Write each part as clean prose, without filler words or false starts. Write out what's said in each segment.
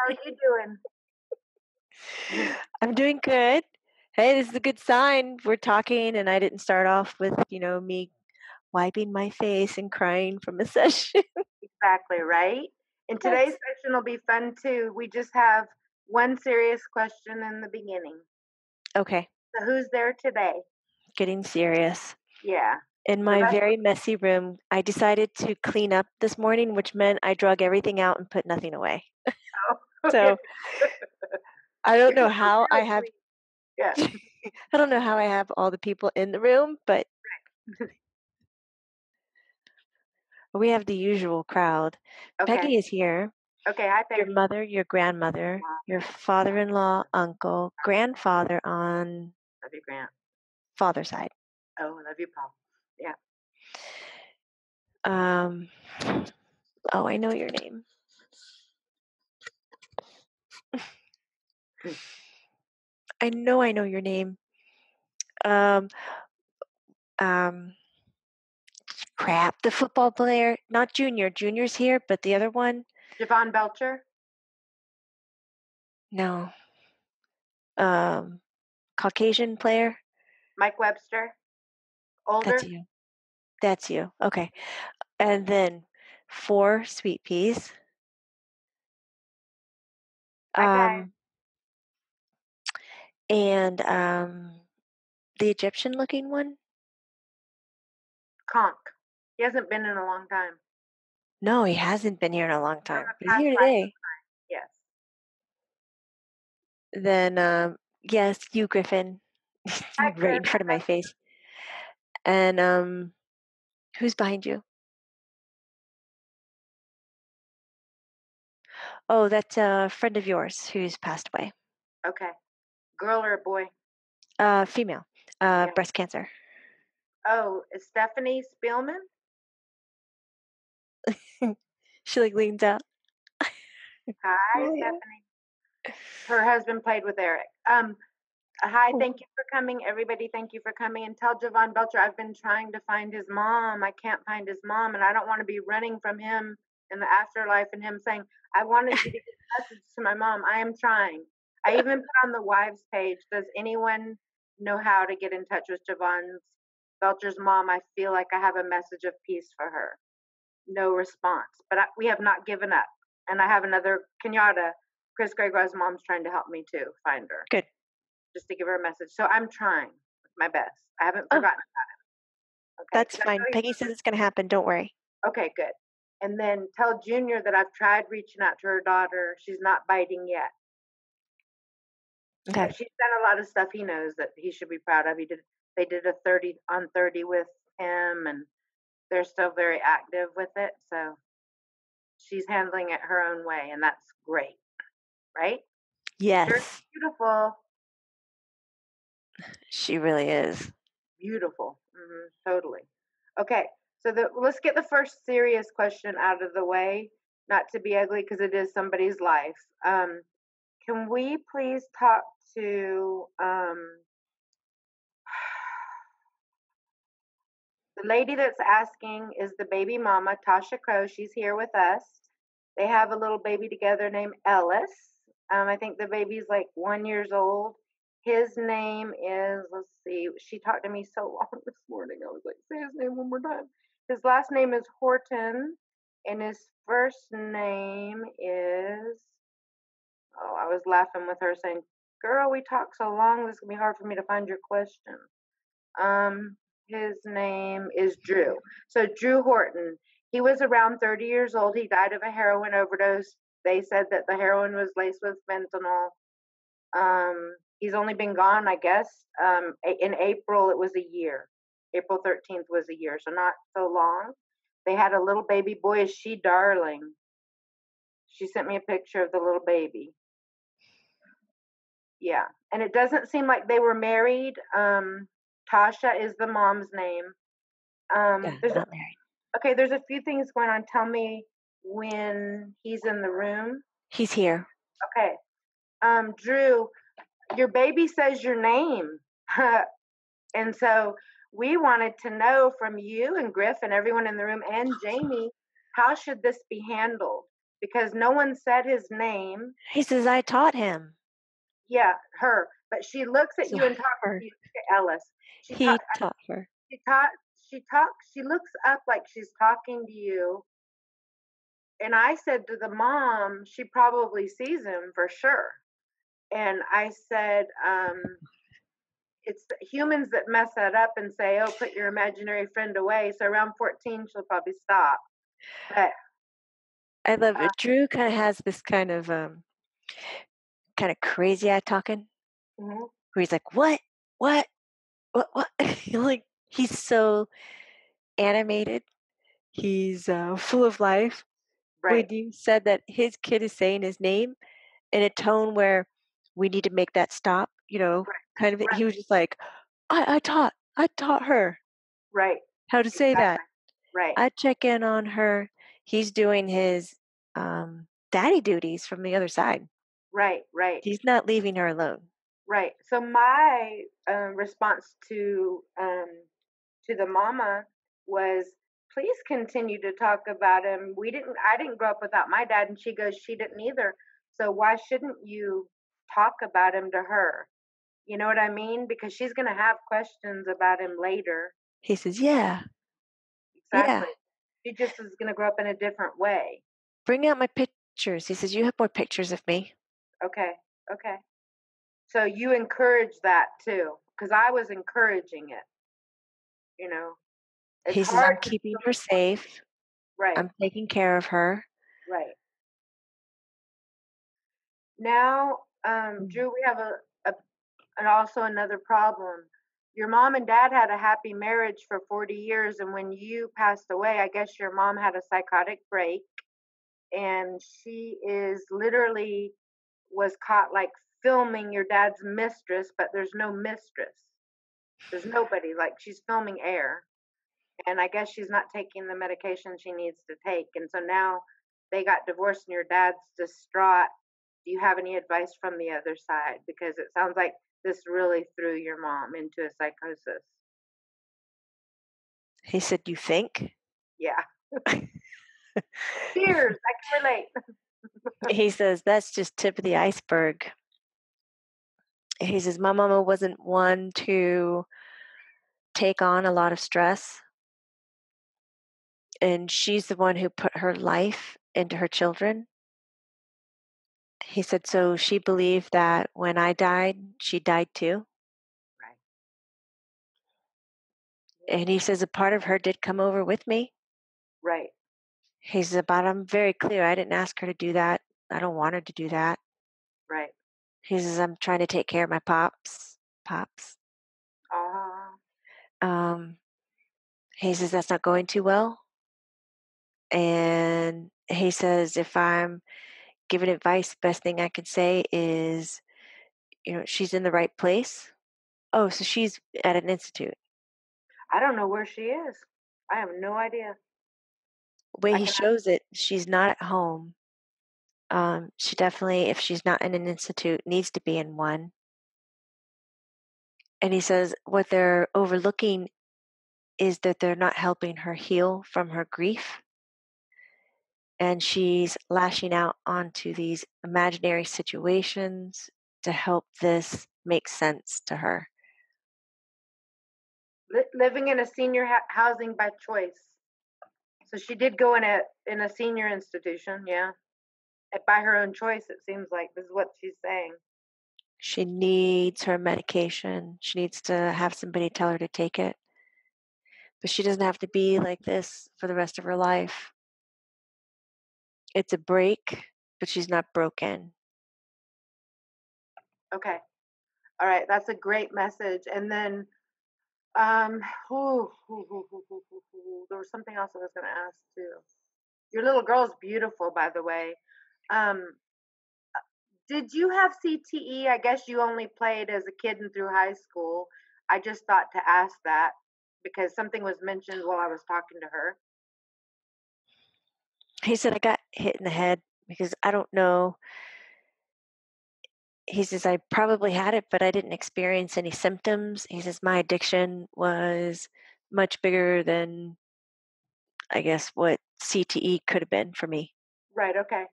are you doing? I'm doing good. Hey, this is a good sign. We're talking, and I didn't start off with, me wiping my face and crying from a session. Exactly, right? And today's That's session will be fun too. We just have one serious question in the beginning. okay. So who's there today? Getting serious. Yeah. In The my rest very messy room, I decided to clean up this morning, which meant I drug everything out and put nothing away. okay. So I don't You're know so how I real have sweet. Yeah. I don't know how I have all the people in the room, but we have the usual crowd. Okay. Peggy is here. Okay. Hi, Your Peggy. mother, your grandmother, your father-in-law, uncle, grandfather on Love you, Grant. father's side. Oh, I love you, Paul. Yeah. Um, oh, I know your name. I know your name. Um, um, crap, the football player, not Junior. Junior's here, but the other one, Javon Belcher, no. Um, Caucasian player, Mike Webster, that's older. you. That's you. Okay. And then 4 sweet peas. Hi, guys. Um, and the Egyptian looking one? Conk. He hasn't been in a long time. No, he hasn't been here in a long From time. a He's past here life. today. Yes. Then, yes, you, Griffin, Hi, right Griff. in front of my face. And who's behind you? Oh, that's a friend of yours who's passed away. Okay. Girl or a boy? Female. Yeah. Breast cancer. Oh, is Stephanie Spielman? She like leans out. Hi, Oh, Stephanie. Her husband played with Eric. Hi, thank you for coming, everybody. Thank you for coming. And tell Javon Belcher I've been trying to find his mom. I can't find his mom, and I don't want to be running from him in the afterlife and him saying, I wanted you to get a message to my mom. I am trying. I even put on the wives page, does anyone know how to get in touch with Javon Belcher's mom? I feel like I have a message of peace for her. No response, but we have not given up. And I have another Kenyatta, Chris Gregoire's mom's trying to help me too find her, good. just to give her a message. So I'm trying my best. I haven't Oh, forgotten. Okay, that's 'cause I fine. know Peggy says it's going to happen. Don't worry. okay, good. And then tell Junior that I've tried reaching out to her daughter. She's not biting yet. Okay. But she's done a lot of stuff he knows that he should be proud of. They did a 30 on 30 with him, and they're still very active with it. So she's handling it her own way, and that's great, right? They're Yes, beautiful, she really is. beautiful. Totally. Okay, so let's get the first serious question out of the way. Not to be ugly, because it is somebody's life. Can we please talk to the lady that's asking? Is the baby mama Tasha Crow? She's here with us. They have a little baby together named Ellis. I think the baby's like 1 year old. His name is, let's see, she talked to me so long this morning. I was like, say his name one more time. His last name is Horton, and his first name is, oh, I was laughing with her saying, girl, we talked so long, this is going to be hard for me to find your question. His name is Drew. So Drew Horton. He was around 30 years old. He died of a heroin overdose. They said that the heroin was laced with fentanyl. He's only been gone, I guess. In April, it was a year. April 13th was a year, so not so long. They had a little baby boy. Is she darling? She sent me a picture of the little baby. Yeah, and it doesn't seem like they were married. Tasha is the mom's name. Yeah, There's not married. okay. There's a few things going on. Tell me when he's in the room. He's here. Okay. Drew, your baby says your name, and so we wanted to know from you and Griff and everyone in the room and Jamie, how should this be handled? because no one said his name. He says, I taught him. Yeah, her. But she looks at So you and talks to her. you, Ellis. She He talk, taught her. she taught, she talks, she looks up like she's talking to you. And I said to the mom, she probably sees him for sure. And I said, it's the humans that mess that up and say, oh, put your imaginary friend away. So around 14, she'll probably stop. But I love it. Drew kind of has this kind of crazy eye talking mhm, where he's like, what, what? Like he's so animated. He's full of life. When right, you said that his kid is saying his name in a tone where we need to make that stop, right, kind of, right, he was just like, I taught her right, how to say that. exactly, right, I check in on her. He's doing his daddy duties from the other side. right, right. He's not leaving her alone. Right. So my response to the mama was, please continue to talk about him. I didn't grow up without my dad, and she goes, she didn't either. So why shouldn't you talk about him to her? You know what I mean? Because she's going to have questions about him later. He says, yeah, yeah. Exactly. She just is going to grow up in a different way. Bring out my pictures. He says, you have more pictures of me. Okay. Okay. So you encourage that too, because I was encouraging it. You know, it's He says, hard I'm to keeping her safe. right. I'm taking care of her. Right. Now, Mm. Drew, we have a and also another problem. Your mom and dad had a happy marriage for 40 years, and when you passed away, I guess your mom had a psychotic break, and she is literally was caught like filming your dad's mistress, but there's no mistress. There's nobody. Like she's filming air, and I guess she's not taking the medication she needs to take, and so now they got divorced, and your dad's distraught. Do you have any advice from the other side? Because it sounds like this really threw your mom into a psychosis. He said, you think? Yeah. Cheers. I can relate. He says, that's just tip of the iceberg. He says, my mama wasn't one to take on a lot of stress. And she's the one who put her life into her children. He said, so she believed that when I died, she died too. Right. And he says, a part of her did come over with me. Right. He says, but I'm very clear. I didn't ask her to do that. I don't want her to do that. Right. He says, I'm trying to take care of my pops. Pops. Ah. Um, he says, that's not going too well. And he says, if I'm giving advice, the best thing I can say is, she's in the right place. Oh, so she's at an institute. I don't know where she is. I have no idea. The way I he can shows it, she's not at home. She definitely, if she's not in an institute, needs to be in one. And he says what they're overlooking is that they're not helping her heal from her grief. And she's lashing out onto these imaginary situations to help this make sense to her. living in a senior housing by choice. So she did go in a senior institution, yeah. By her own choice, it seems like this is what she's saying. She needs her medication. She needs to have somebody tell her to take it. But she doesn't have to be like this for the rest of her life. It's a break, but she's not broken. Okay. All right. That's a great message. And then Um, there was something else I was going to ask too. Your little girl's beautiful, by the way. Um, did you have CTE? I guess you only played as a kid and through high school. I just thought to ask that because something was mentioned while I was talking to her. He said, I got hit in the head because I don't know. He says, I probably had it, but I didn't experience any symptoms. He says, my addiction was much bigger than, I guess, what CTE could have been for me. Right. Okay.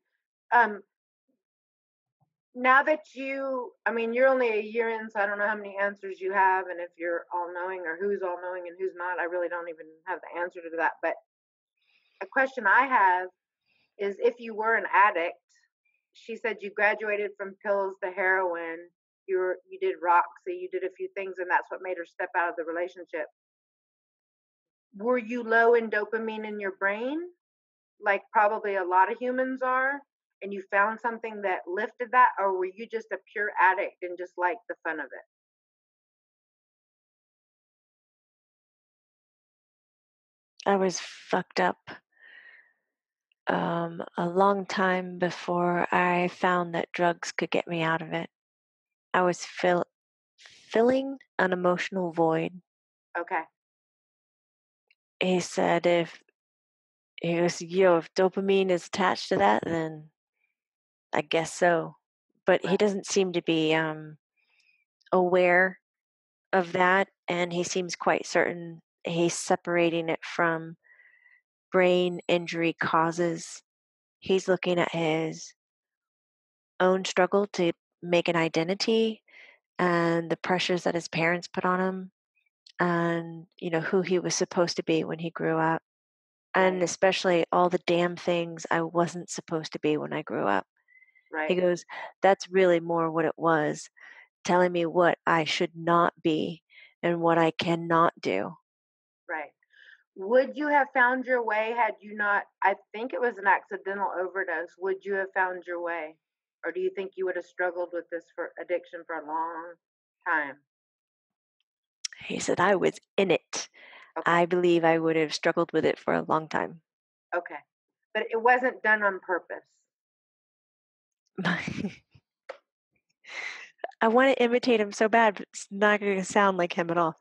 Um, now that I mean, you're only a year in, so I don't know how many answers you have, and if you're all knowing or who's all knowing and who's not. I really don't even have the answer to that. But a question I have is, if you were an addict, she said you graduated from pills to heroin. You did Roxy, you did a few things, and that's what made her step out of the relationship. Were you low in dopamine in your brain, like probably a lot of humans are, and you found something that lifted that, or were you just a pure addict and just like the fun of it? I was fucked up a long time before I found that drugs could get me out of it. I was filling an emotional void. Okay, He said if dopamine is attached to that, then I guess so. But he right, doesn't seem to be aware of that, and he seems quite certain he's separating it from brain injury causes. He's looking at his own struggle to make an identity and the pressures that his parents put on him and who he was supposed to be when he grew up, and right, especially all the damn things I wasn't supposed to be when I grew up. He right, goes, that's really more what it was, telling me what I should not be and what I cannot do. right. Would you have found your way had you not? I think it was an accidental overdose. Would you have found your way? Or do you think you would have struggled with this for addiction for a long time? He said, I was in it. Okay, I believe I would have struggled with it for a long time. okay. But it wasn't done on purpose. I want to imitate him so bad, but it's not going to sound like him at all.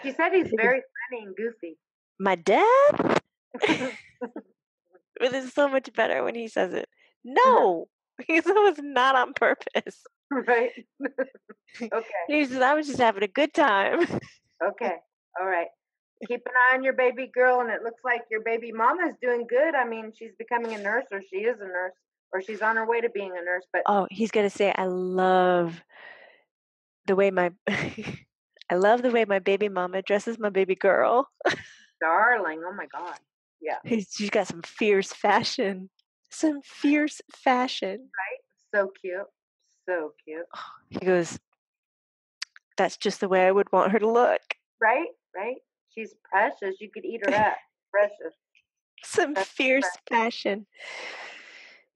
She said he's very funny and goofy. My dad? It is so much better when he says it. No, because it was not on purpose. Right? Okay, He says, I was just having a good time. okay. All right. Keep an eye on your baby girl, and it looks like your baby mama's doing good. I mean, she's becoming a nurse, or she is a nurse, or she's on her way to being a nurse. But Oh, he's going to say, I love the way my. I love the way my baby mama dresses my baby girl. darling, oh my God. Yeah, She's got some fierce fashion. Some fierce fashion. so cute. So cute. He goes, that's just the way I would want her to look. Right? Right? She's precious. You could eat her up. Precious. Some Precious, fierce precious. fashion.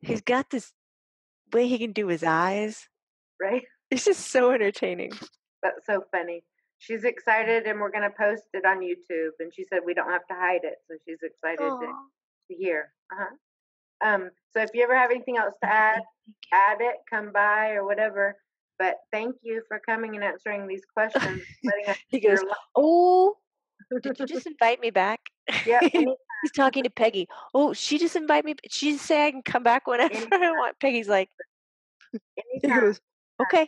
He's got this way he can do his eyes. Right? It's just so entertaining. That's so funny. She's excited, and we're going to post it on YouTube. And she said we don't have to hide it. So she's excited Oh, to hear. So if you ever have anything else to thank add, you, thank you. add it, come by or whatever. But thank you for coming and answering these questions, letting us He into goes, your oh, did you life. just invite me back? Yep, He's talking to Peggy. Oh, she just invited me. She just say I can come back whenever any, I want. Peggy's like, he anytime. goes, okay.